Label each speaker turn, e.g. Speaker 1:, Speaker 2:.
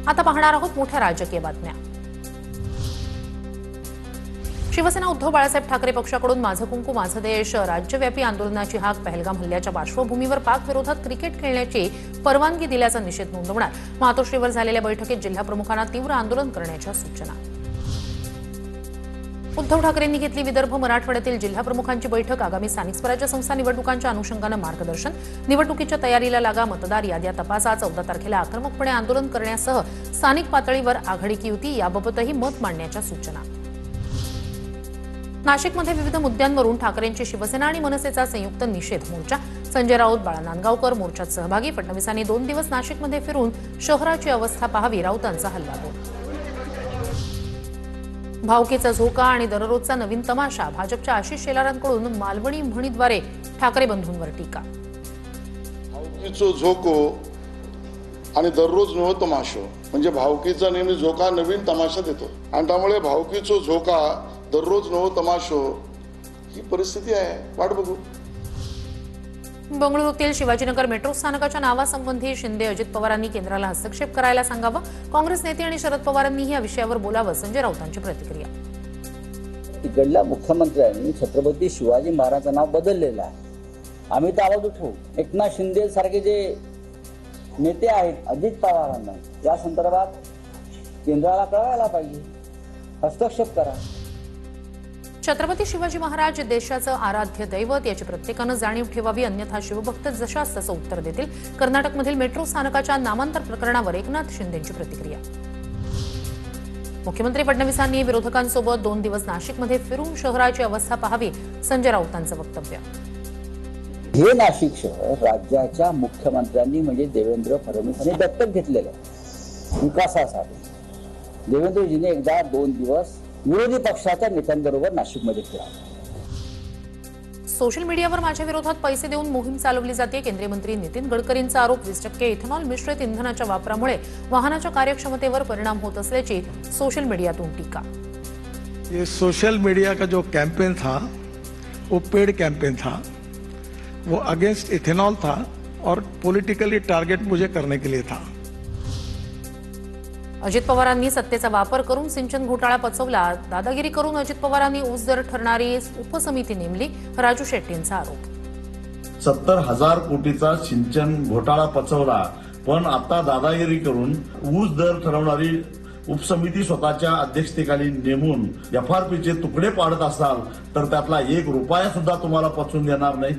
Speaker 1: आता पाहणार आहोत मोठ्या राजकीय बातम्या। शिवसेना उद्धव बाळासाहेब ठाकरे पक्षाकडून माझं कुंकू माझं देश राज्यव्यापी आंदोलनाची हाक पहलगाम हल्ल्याच्या पार्श्वभूमीवर पाक विरोधात क्रिकेट खेळण्याची परवानगी दिल्याचा निषेध नोंदवणार मातोश्रीवर झालेल्या बैठकीत जिल्हाप्रमुखांना तीव्र आंदोलन करण्याच्या सूचना। उद्धव ठाकरेंनी घेतली विदर्भ मराठवाड्यातील जिल्हाप्रमुखांची बैठक। आगामी स्थानिक स्वराज्य संस्था निवडणुकांच्या अनुषंगाने मार्गदर्शन, निवडणुकीच्या तयारीला लागा, मतदार याद्या तपासा, 14 तारखेला आक्रमकपणे आंदोलन करण्यासह स्थानिक पातळीवर आघाडी की युती याबाबतही मत मांडण्याच्या सूचना। नाशिकमध्ये विविध मुद्द्यांवरून ठाकरेंची शिवसेना आणि मनसेचा संयुक्त निषेध मोर्चा। संजय राऊत, बाळा नांदगावकर मोर्चात सहभागी। फडणवीसांनी 2 दिवस नाशिकमध्ये फिरून शहराची अवस्था पाहावी, राऊतांचा हल्लाबोल। भावकीचा झोका आणि दररोजचा नवीन तमाशा, भाजपच्या आशिष शेलारांकडून मालवणी म्हणीद्वारे ठाकरे बंधूंवर टीका।
Speaker 2: भावकीचो झोको आणि दररोज नवो तमाशो म्हणजे भावकीचा नेहमी झोका नवीन तमाशा देतो आणि त्यामुळे भावकीचो झोका दररोज नवो तमाशो ही परिस्थिती आहे। वाट बघू।
Speaker 1: बंगळुरूतील शिवाजीनगर मेट्रो स्थानकाच्या नावासंबंधी शिंदे अजित पवारांनी केंद्राला हस्तक्षेप करायला सांगावं। काँग्रेस नेते आणि शरद पवारांनीही या विषयावर बोलावं। संजय राऊतांची प्रतिक्रिया।
Speaker 3: तिकडल्या मुख्यमंत्र्यांनी छत्रपती शिवाजी महाराजांचं नाव बदललेलं आहे। आम्ही तर आवाज उठवू। एकनाथ शिंदे सारखे जे नेते आहेत अजित पवारांना या संदर्भात केंद्राला कळवायला पाहिजे, हस्तक्षेप करा।
Speaker 1: छत्रपती शिवाजी महाराज देशाचं आराध्य दैवत, याची प्रत्येकानं जाणीव ठेवावी, अन्यथा शिवभक्त जशास तसं उत्तर देतील। कर्नाटकमधील मेट्रो स्थानकाच्या नामांतर प्रकरणावर एकनाथ शिंदेंची प्रतिक्रिया। मुख्यमंत्री फडणवीसांनी विरोधकांसोबत 2 दिवस नाशिकमध्ये फिरून शहराची अवस्था पाहावी, संजय राऊतांचं वक्तव्य।
Speaker 3: हे नाशिक शहर राज्याच्या मुख्यमंत्र्यांनी म्हणजे देवेंद्र फडणवीस यांनी दत्तक घेतलेलं आहे विकासासाठी। देवेंद्रजीने एकदा 2 दिवस विरोधी पक्षाच्या नेत्यांबरोबर नाशिकमध्ये फिरावं।
Speaker 1: सोशल मीडियावर माझ्या विरोधात पैसे देऊन मोहीम चालवली जाते। केंद्रीय मंत्री नितीन गडकरींचा आरोप। 20% इथेनॉल मिश्रित इंधनाच्या वापरामुळे वाहनाच्या कार्यक्षमतेवर परिणाम होत असल्याची सोशल मीडियातून टीका।
Speaker 4: ये सोशल मीडिया का जो कैंपेन था वो पेड कैंपेन था, वो अगेंस्ट इथेनॉल था और पॉलिटिकली टारगेट मुझे करने के लिए था।
Speaker 1: अजित पवारांनी सत्तेचा वापर करून सिंचन घोटाळा पचवला। दादागिरी करून अजित पवारांनी ऊस दर ठरणारी उपसमिती नेमली, राजू शेट्टींचा आरोप।
Speaker 5: 70,000 कोटीचा सिंचन घोटाळा पचवला, पण आता दादागिरी करून ऊस दर ठरवणारी उपसमिती स्वतःच्या अध्यक्षतेखाली नेमून FRPचे तुकडे पाडत असाल तर त्यातला 1 रुपया सुद्धा तुम्हाला पचवून देणार नाही।